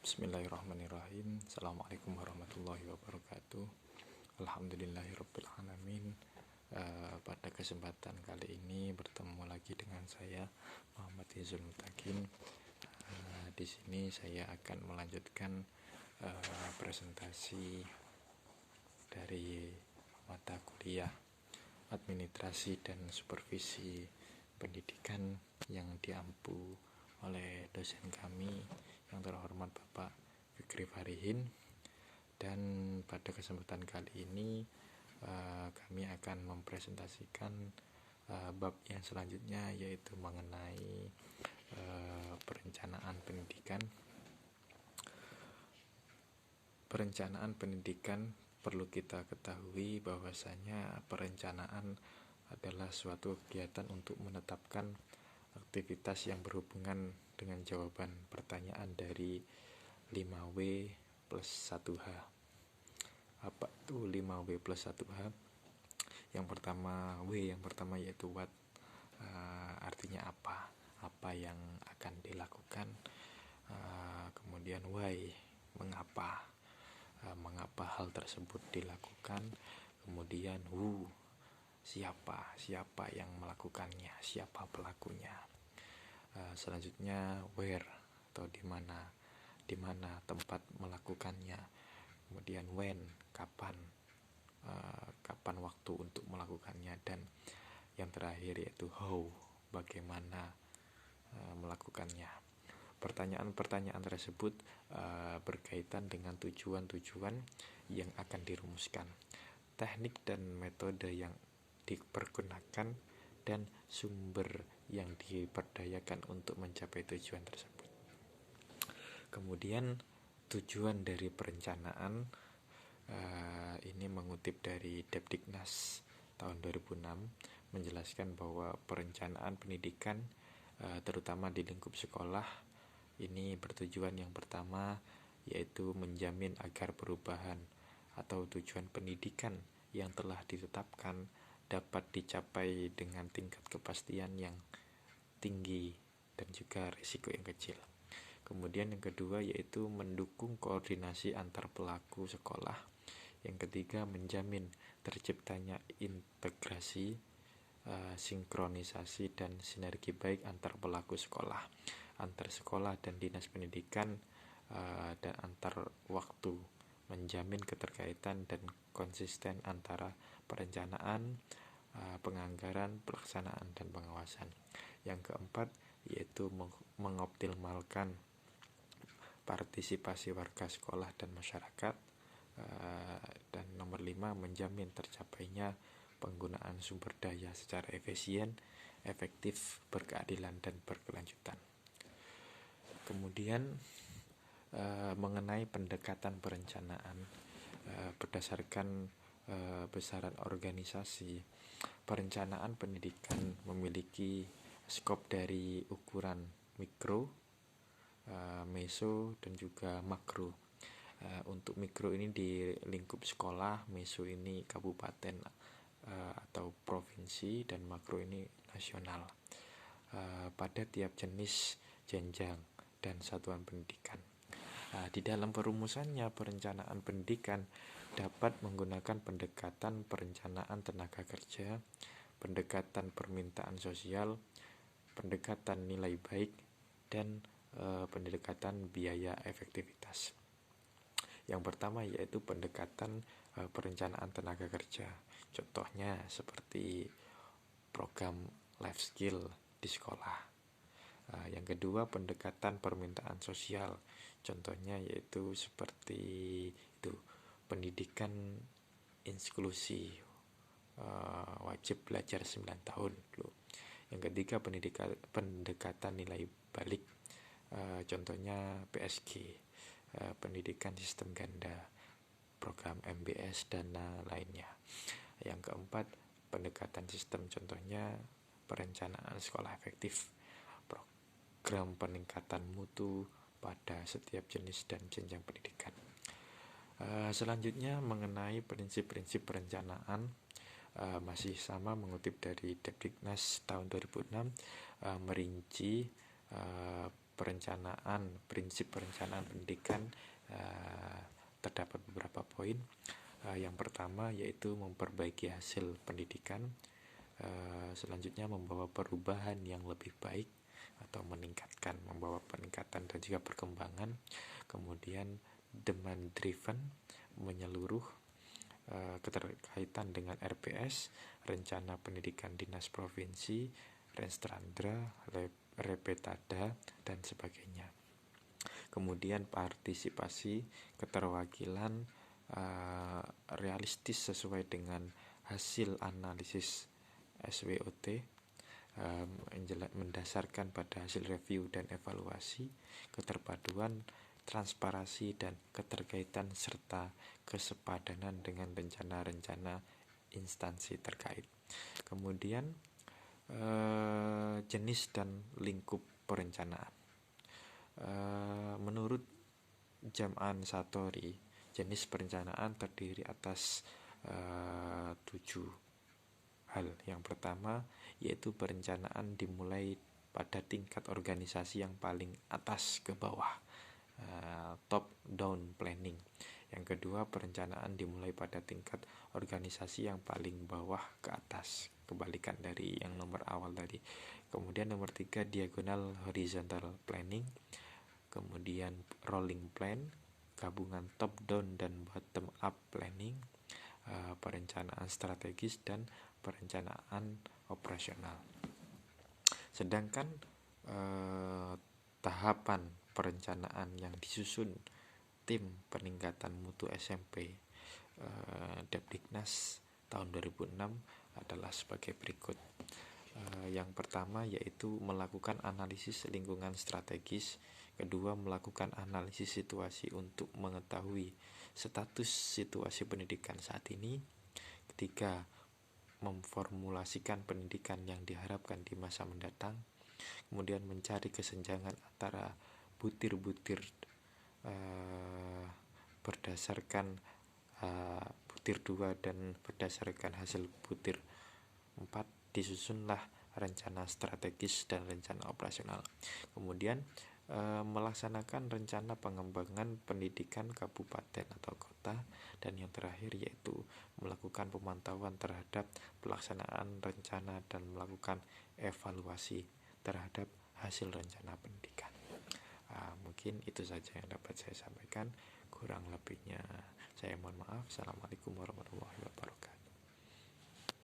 Bismillahirrahmanirrahim. Assalamualaikum warahmatullahi wabarakatuh. Alhamdulillahirabbil alamin. Pada kesempatan kali ini bertemu lagi dengan saya Muhammad Izul Mutakin. Di sini saya akan melanjutkan presentasi dari mata kuliah Administrasi dan Supervisi Pendidikan yang diampu oleh dosen kami yang terhormat Bapak Fikri Farihin. Dan pada kesempatan kali ini kami akan mempresentasikan bab yang selanjutnya, yaitu mengenai perencanaan pendidikan. Perencanaan pendidikan, perlu kita ketahui bahwasanya perencanaan adalah suatu kegiatan untuk menetapkan aktivitas yang berhubungan dengan jawaban pertanyaan dari 5W plus 1H. Apa itu 5W plus 1H? Yang pertama yaitu what, artinya apa yang akan dilakukan. Kemudian why, mengapa hal tersebut dilakukan. Kemudian who, siapa yang melakukannya, siapa pelakunya. Selanjutnya where, atau di mana tempat melakukannya. Kemudian when, kapan waktu untuk melakukannya. Dan yang terakhir yaitu how, bagaimana melakukannya. Pertanyaan-pertanyaan tersebut berkaitan dengan tujuan-tujuan yang akan dirumuskan, teknik dan metode yang dipergunakan, dan sumber yang diperdayakan untuk mencapai tujuan tersebut. Kemudian tujuan dari perencanaan ini mengutip dari Depdiknas tahun 2006, menjelaskan bahwa perencanaan pendidikan terutama di lingkup sekolah ini bertujuan yang pertama, yaitu menjamin agar perubahan atau tujuan pendidikan yang telah ditetapkan dapat dicapai dengan tingkat kepastian yang tinggi dan juga risiko yang kecil. Kemudian yang kedua yaitu mendukung koordinasi antar pelaku sekolah. Yang ketiga, menjamin terciptanya integrasi, sinkronisasi dan sinergi baik antar pelaku sekolah, antar sekolah dan dinas pendidikan, dan antar waktu, menjamin keterkaitan dan konsisten antara perencanaan, penganggaran, pelaksanaan, dan pengawasan. Yang keempat yaitu mengoptimalkan partisipasi warga sekolah dan masyarakat. Dan nomor 5, menjamin tercapainya penggunaan sumber daya secara efisien, efektif, berkeadilan, dan berkelanjutan. Kemudian mengenai pendekatan perencanaan berdasarkan besaran organisasi, perencanaan pendidikan memiliki skop dari ukuran mikro, meso, dan juga makro. Untuk mikro ini di lingkup sekolah, meso ini kabupaten atau provinsi, dan makro ini nasional pada tiap jenis jenjang dan satuan pendidikan. Di dalam perumusannya, perencanaan pendidikan dapat menggunakan pendekatan perencanaan tenaga kerja, pendekatan permintaan sosial, pendekatan nilai baik, dan pendekatan biaya efektivitas. Yang pertama yaitu pendekatan perencanaan tenaga kerja. Contohnya seperti program life skill di sekolah. Yang kedua, pendekatan permintaan sosial. Contohnya yaitu seperti itu, pendidikan inklusi, wajib belajar 9 tahun dulu. Yang ketiga, pendekatan nilai balik. Contohnya PSG, pendidikan sistem ganda, program MBS, dan lainnya. Yang keempat, pendekatan sistem. Contohnya perencanaan sekolah efektif, program peningkatan mutu pada setiap jenis dan jenjang pendidikan. Selanjutnya mengenai prinsip-prinsip perencanaan, masih sama mengutip dari Depdiknas tahun 2006, merinci prinsip perencanaan pendidikan terdapat beberapa poin. Yang pertama yaitu memperbaiki hasil pendidikan, selanjutnya membawa perubahan yang lebih baik atau membawa peningkatan dan juga perkembangan. Kemudian demand driven, menyeluruh, keterkaitan dengan RPS, rencana pendidikan dinas provinsi, Renstrandra, Repetada, dan sebagainya. Kemudian partisipasi, keterwakilan realistis sesuai dengan hasil analisis SWOT, mendasarkan pada hasil review dan evaluasi, keterpaduan, transparansi, dan keterkaitan serta kesepadanan dengan rencana-rencana instansi terkait. Kemudian jenis dan lingkup perencanaan. Menurut Jam'an Satori, jenis perencanaan terdiri atas 7 hal. Yang pertama yaitu perencanaan dimulai pada tingkat organisasi yang paling atas ke bawah, top down planning. Yang kedua, perencanaan dimulai pada tingkat organisasi yang paling bawah ke atas, kebalikan dari yang nomor awal tadi. Kemudian nomor 3, diagonal horizontal planning. Kemudian rolling plan, gabungan top down dan bottom up planning, perencanaan strategis dan perencanaan operasional. Sedangkan tahapan perencanaan yang disusun tim peningkatan mutu SMP Depdiknas tahun 2006 adalah sebagai berikut. Yang pertama yaitu melakukan analisis lingkungan strategis. Kedua, melakukan analisis situasi untuk mengetahui status situasi pendidikan saat ini. Ketiga, memformulasikan pendidikan yang diharapkan di masa mendatang. Kemudian mencari kesenjangan antara butir-butir berdasarkan butir 2 dan berdasarkan hasil butir 4. Disusunlah rencana strategis dan rencana operasional. Kemudian melaksanakan rencana pengembangan pendidikan kabupaten atau kota. Dan yang terakhir yaitu melakukan pemantauan terhadap pelaksanaan rencana dan melakukan evaluasi terhadap hasil rencana pendidikan. Mungkin itu saja yang dapat saya sampaikan. Kurang lebihnya saya mohon maaf. Assalamualaikum warahmatullahi wabarakatuh.